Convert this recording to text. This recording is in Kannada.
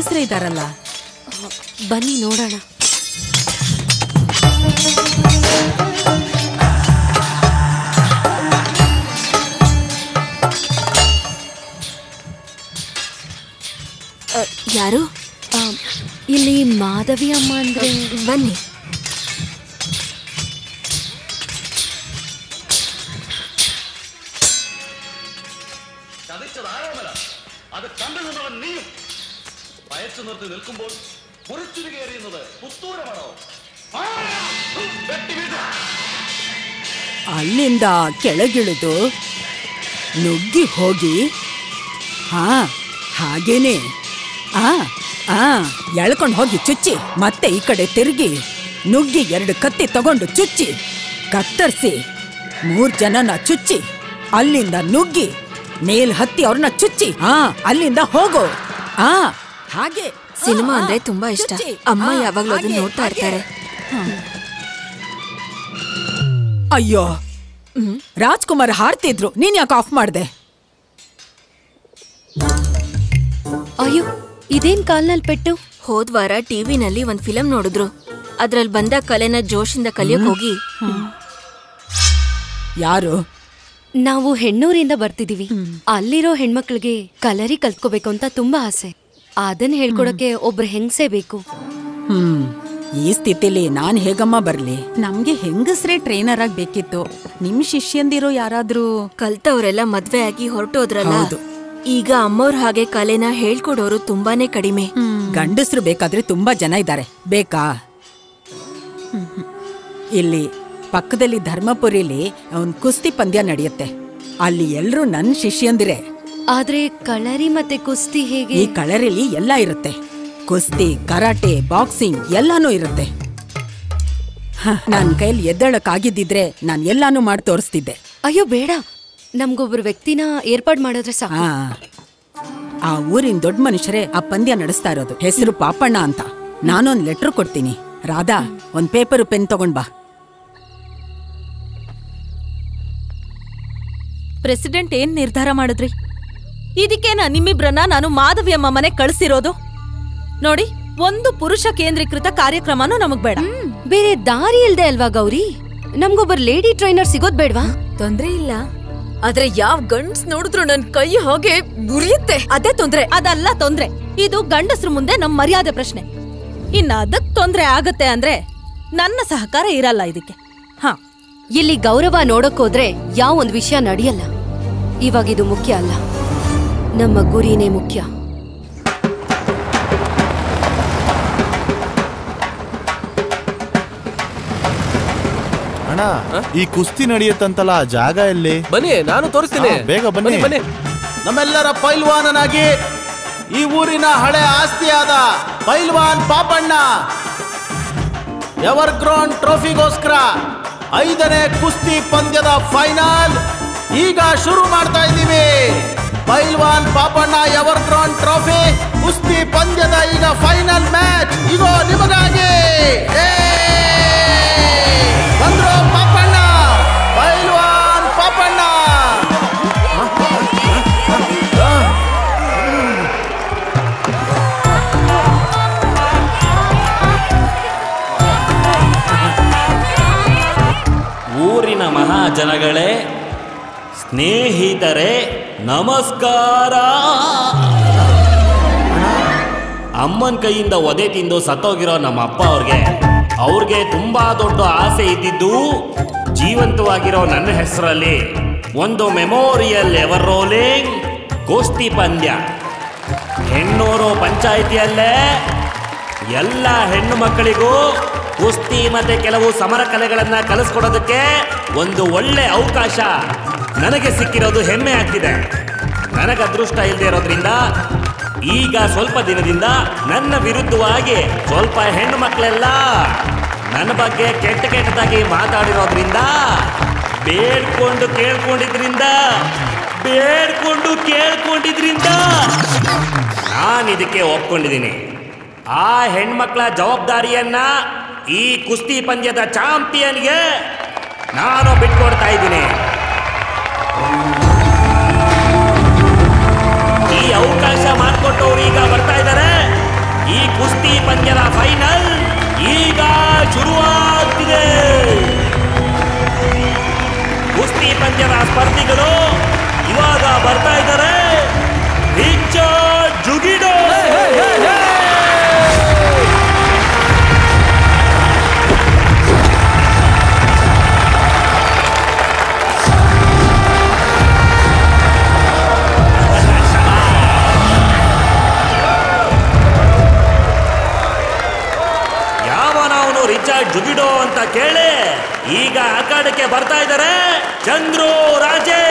ಗಂಡಸ್ರೇ ಇದಾರಲ್ಲ. ಬನ್ನಿ ನೋಡೋಣ. ಯಾರು? ಇಲ್ಲಿ ಮಾಧವಿ ಅಮ್ಮ ಅಂದ್ರೆ. ಬನ್ನಿ. അത് കണ്ടുനിന്നവൻ നീയും വയസ്സു നിർത്തി നിൽക്കുമ്പോൾ കുറിച്ചുരുകി എറിയുന്നത് പുത്തൂരമാണോ? ಅಲ್ಲಿಂದ ಕೆಳಗಿಳಿದು ನುಗ್ಗಿ ಹೋಗಿ ಹಾಗೇನೆ ಎಳ್ಕೊಂಡು ಹೋಗಿ ಚುಚ್ಚಿ ಮತ್ತೆ ಈ ಕಡೆ ತಿರುಗಿ ನುಗ್ಗಿ 2 ಕತ್ತಿ ತಗೊಂಡು ಚುಚ್ಚಿ ಕತ್ತರಿಸಿ 3 ಜನನ ಚುಚ್ಚಿ ಅಲ್ಲಿಂದ ನುಗ್ಗಿ ಮೇಲ್ ಹತ್ತಿ ಅವ್ರನ್ನ ಚುಚ್ಚಿ ಅಲ್ಲಿಂದ ಹೋಗೋ. ಹಾಗೆ ಸಿನಿಮಾ ಅಂದ್ರೆ ತುಂಬಾ ಇಷ್ಟ. ಅಮ್ಮ ಯಾವಾಗ್ಲೂ ಅದನ್ನ ನೋಡ್ತಾ ಇರ್ತಾರೆ. ಅಯ್ಯೋ, ರಾಜ್ಕುಮಾರ್ ಹಾರ್ತಿದ್ರು, ನೀನ್ ಯಾಕೆ ಆಫ್ ಮಾಡ್ದೆ? ಅಯ್ಯೋ, ಇದೇನ್ ಕಾಲ್ನಲ್ಲಿ ಪೆಟ್ಟು? ಹೋದ್ವಾರ ಟಿವಿನಲ್ಲಿ ಒಂದ್ ಫಿಲಂ ನೋಡಿದ್ರು. ಅದ್ರಲ್ಲಿ ಬಂದ ಕಲೆನ ಜೋಶಿಂದ ಕಲಿಯಕ್ ಹೋಗಿ. ಯಾರು? ನಾವು ಹೆಣ್ಣೂರಿಂದ ಬರ್ತಿದೀವಿ. ಅಲ್ಲಿರೋ ಹೆಣ್ಮಕ್ಳಿಗೆ ಕಲರಿ ಕಲ್ತ್ಕೋಬೇಕು ಅಂತ ತುಂಬಾ ಆಸೆ. ಅದನ್ನ ಹೇಳ್ಕೊಡಕ್ಕೆ ಒಬ್ರು ಹೆಂಗಸೇ ಬೇಕು. ಈ ಸ್ಥಿತಿಲಿ ನಾನ್ ಹೇಗಮ್ಮ ಬರ್ಲಿ? ನಮ್ಗೆ ಹೆಂಗಸ್ರೇ ಟ್ರೈನರ್ ಆಗಿ ಬೇಕಿತ್ತು. ನಿಮ್ ಶಿಷ್ಯಂದಿರೋ ಯಾರಾದ್ರೂ? ಕಲ್ತವ್ರೆಲ್ಲ ಮದ್ವೆ ಆಗಿ ಹೊರಟೋದ್ರಲ್ಲ. ಈಗ ಅಮ್ಮವ್ರ ಹಾಗೆ ಕಲೆನ ಹೇಳ್ಕೊಡೋರು ತುಂಬಾನೇ ಕಡಿಮೆ. ಗಂಡಸ್ರು ಬೇಕಾದ್ರೆ ತುಂಬಾ ಜನ ಇದ್ದಾರೆ. ಬೇಕಾ? ಇಲ್ಲಿ ಪಕ್ಕದಲ್ಲಿ ಧರ್ಮಪುರಿಲಿ ಒಂದ್ ಕುಸ್ತಿ ಪಂದ್ಯ ನಡೆಯುತ್ತೆ. ಅಲ್ಲಿ ಎಲ್ರು ನನ್ ಶಿಷ್ಯಂದಿರೇ. ಆದ್ರೆ ಕಳರಿ ಮತ್ತೆ ಕುಸ್ತಿ ಹೇಗೆ? ಈ ಕಳರಿಲಿ ಎಲ್ಲ ಇರುತ್ತೆ. ಕುಸ್ತಿ, ಕರಾಟೆ, ಬಾಕ್ಸಿಂಗ್ ಎಲ್ಲಾನು ಇರುತ್ತೆ. ನನ್ ಕೈಲಿ ಎದ್ದೇಳಕ್ಕಾಗಿದ್ದಿದ್ರೆ ನಾನ್ ಎಲ್ಲಾನು ಮಾಡಿ ತೋರಿಸ್ತಿದ್ದೆ. ಅಯ್ಯೋ ಬೇಡ, ನಮ್ಗೊಬ್ರು ವ್ಯಕ್ತಿನ ಏರ್ಪಾಡ್ ಮಾಡಿದ್ರೆ ಸಾಕು. ಆ ಊರಿನ ದೊಡ್ಡ ಮನುಷ್ಯರೇ ಆ ಪಂದ್ಯ ನಡೆಸ್ತಾ ಇರೋದು. ಹೆಸರು ಪಾಪಣ್ಣ ಅಂತ. ನಾನೊಂದ್ ಲೆಟರ್ ಕೊಡ್ತೀನಿ. ರಾಧಾ, ಒಂದ್ ಪೇಪರ್ ಪೆನ್ ತಗೊಂಡ್ ಬಾ. ಪ್ರೆಸಿಡೆಂಟ್ ಏನ್ ನಿರ್ಧಾರ ಮಾಡಿದ್ರಿ? ಇದಕ್ಕೇನ ನಿಮ್ಮಿಬ್ರನ್ನ ನಾನು ಮಾಧವಿಯಮ್ಮ ಮನೆ ಕಳಿಸಿರೋದು? ನೋಡಿ, ಒಂದು ಪುರುಷ ಕೇಂದ್ರೀಕೃತ ಕಾರ್ಯಕ್ರಮನೂ ನಮಗ್ ಬೇಡ. ಬೇರೆ ದಾರಿ ಇಲ್ದೆ ಅಲ್ವಾ ಗೌರಿ? ನಮ್ಗೊಬ್ಬರ್ ಲೇಡಿ ಟ್ರೈನರ್ ಸಿಗೋದ್ ಬೇಡ್ವಾ? ತೊಂದ್ರೆ ಇಲ್ಲ, ಆದ್ರೆ ಯಾವ ಗಂಡ್ಸ್ ನೋಡಿದ್ರು ನನ್ ಕೈ ಹಾಗೆ ಮುರಿಯುತ್ತೆ. ಅದೇ ತೊಂದ್ರೆ. ಅದಲ್ಲ ತೊಂದ್ರೆ, ಇದು ಗಂಡಸ್ರ ಮುಂದೆ ನಮ್ ಮರ್ಯಾದೆ ಪ್ರಶ್ನೆ. ಇನ್ನ ಅದಕ್ ತೊಂದ್ರೆ ಆಗತ್ತೆ ಅಂದ್ರೆ ನನ್ನ ಸಹಕಾರ ಇರಲ್ಲ ಇದಕ್ಕೆ. ಇಲ್ಲಿ ಗೌರವ ನೋಡಕ್ಕೋದ್ರೆ ಯಾವ ಒಂದ್ ವಿಷಯ ನಡೆಯಲ್ಲ. ಇವಾಗಿದು ಮುಖ್ಯ ಅಲ್ಲ, ನಮ್ಮ ಗುರಿನೇ ಮುಖ್ಯ. ಅಣ್ಣ, ಈ ಕುಸ್ತಿ ನಡೆಯುತ್ತಂತಲ್ಲ, ಜಾಗ ಎಲ್ಲಿ? ಬನ್ನಿ, ನಾನು ತೋರಿಸ್ತೀನಿ. ಬೇಗ ಬನ್ನಿ. ನಮ್ಮೆಲ್ಲರ ಪೈಲ್ವಾನನಾಗಿ ಈ ಊರಿನ ಹಳೆ ಆಸ್ತಿಯಾದ ಪೈಲ್ವಾನ್ ಪಾಪಣ್ಣ ಎವರ್ ಗ್ರೌಂಡ್ ಟ್ರೋಫಿಗೋಸ್ಕರ 5ನೇ ಕುಸ್ತಿ ಪಂದ್ಯದ ಫೈನಲ್ ಈಗ ಶುರು ಮಾಡ್ತಾ ಇದ್ದೀವಿ. ಪೈಲ್ವಾನ್ ಪಾಪಣ್ಣ ಎವರ್ ಗ್ರೌಂಡ್ ಟ್ರೋಫಿ ಕುಸ್ತಿ ಪಂದ್ಯದ ಈಗ ಫೈನಲ್ ಮ್ಯಾಚ್ ಈಗ ನಿಮಗಾಗಿ. ಬಂದ್ರು ಪಾಪಣ್ಣ, ಪೈಲ್ವಾನ್ ಪಾಪಣ್ಣ. ಊರಿನ ಮಹಾಜನಗಳೇ, ಸ್ನೇಹಿತರೆ, ನಮಸ್ಕಾರ. ಅಮ್ಮನ ಕೈಯಿಂದ ಒದೆ ತಿಂದು ಸತ್ತೋಗಿರೋ ನಮ್ಮ ಅಪ್ಪ ಅವ್ರಿಗೆ ತುಂಬಾ ದೊಡ್ಡ ಆಸೆ ಇದ್ದಿದ್ದು ಜೀವಂತವಾಗಿರೋ ನನ್ನ ಹೆಸರಲ್ಲಿ ಒಂದು ಮೆಮೋರಿಯಲ್ ಎವರ್ ರೋಲಿಂಗ್ ಕುಸ್ತಿ ಪಂದ್ಯ. ಹೆಣ್ಣೂರು ಪಂಚಾಯಿತಿಯಲ್ಲೇ ಎಲ್ಲ ಹೆಣ್ಣು ಮಕ್ಕಳಿಗೂ ಕುಸ್ತಿ ಮತ್ತೆ ಕೆಲವು ಸಮರ ಕಲೆಗಳನ್ನ ಕಲಿಸ್ಕೊಡೋದಕ್ಕೆ ಒಂದು ಒಳ್ಳೆ ಅವಕಾಶ ನನಗೆ ಸಿಕ್ಕಿರೋದು ಹೆಮ್ಮೆ ಆಗ್ತಿದೆ. ನನಗೆ ಅದೃಷ್ಟ ಇಲ್ಲದೆ ಇರೋದ್ರಿಂದ ಈಗ ಸ್ವಲ್ಪ ದಿನದಿಂದ ನನ್ನ ವಿರುದ್ಧವಾಗಿ ಸ್ವಲ್ಪ ಹೆಣ್ಣು ಮಕ್ಕಳೆಲ್ಲ ನನ್ನ ಬಗ್ಗೆ ಕೆಟ್ಟದಾಗಿ ಮಾತಾಡಿರೋದ್ರಿಂದ ಬೇಡ್ಕೊಂಡು ಕೇಳ್ಕೊಂಡಿದ್ರಿಂದ ನಾನು ಇದಕ್ಕೆ ಒಪ್ಕೊಂಡಿದ್ದೀನಿ. ಆ ಹೆಣ್ಮಕ್ಳ ಜವಾಬ್ದಾರಿಯನ್ನ ಈ ಕುಸ್ತಿ ಪಂದ್ಯದ ಚಾಂಪಿಯನ್ಗೆ ನಾನು ಬಿಟ್ಕೊಡ್ತಾ ಇದ್ದೀನಿ. ಈ ಅವಕಾಶ ಮಾಡಿಕೊಟ್ಟವ್ರು ಈಗ ಬರ್ತಾ ಇದ್ದಾರೆ. ಈ ಕುಸ್ತಿ ಪಂದ್ಯದ ಫೈನಲ್ ಈಗ ಶುರುವಾಗ್ತಿದೆ. ಕುಸ್ತಿ ಪಂದ್ಯದ ಸ್ಪರ್ಧಿಗಳು ಇವಾಗ ಬರ್ತಾ ಇದ್ದಾರೆ. ರಿಚರ್ಡ್ ಜುಗಿಡೋ, ಯಾವನವನು ರಿಚರ್ಡ್ ಜುಗಿಡೋ ಅಂತ ಕೇಳಿ ಈಗ ಅಖಾಡಕ್ಕೆ ಬರ್ತಾ ಇದ್ದಾರೆ ಚಂದ್ರು ರಾಜೇ.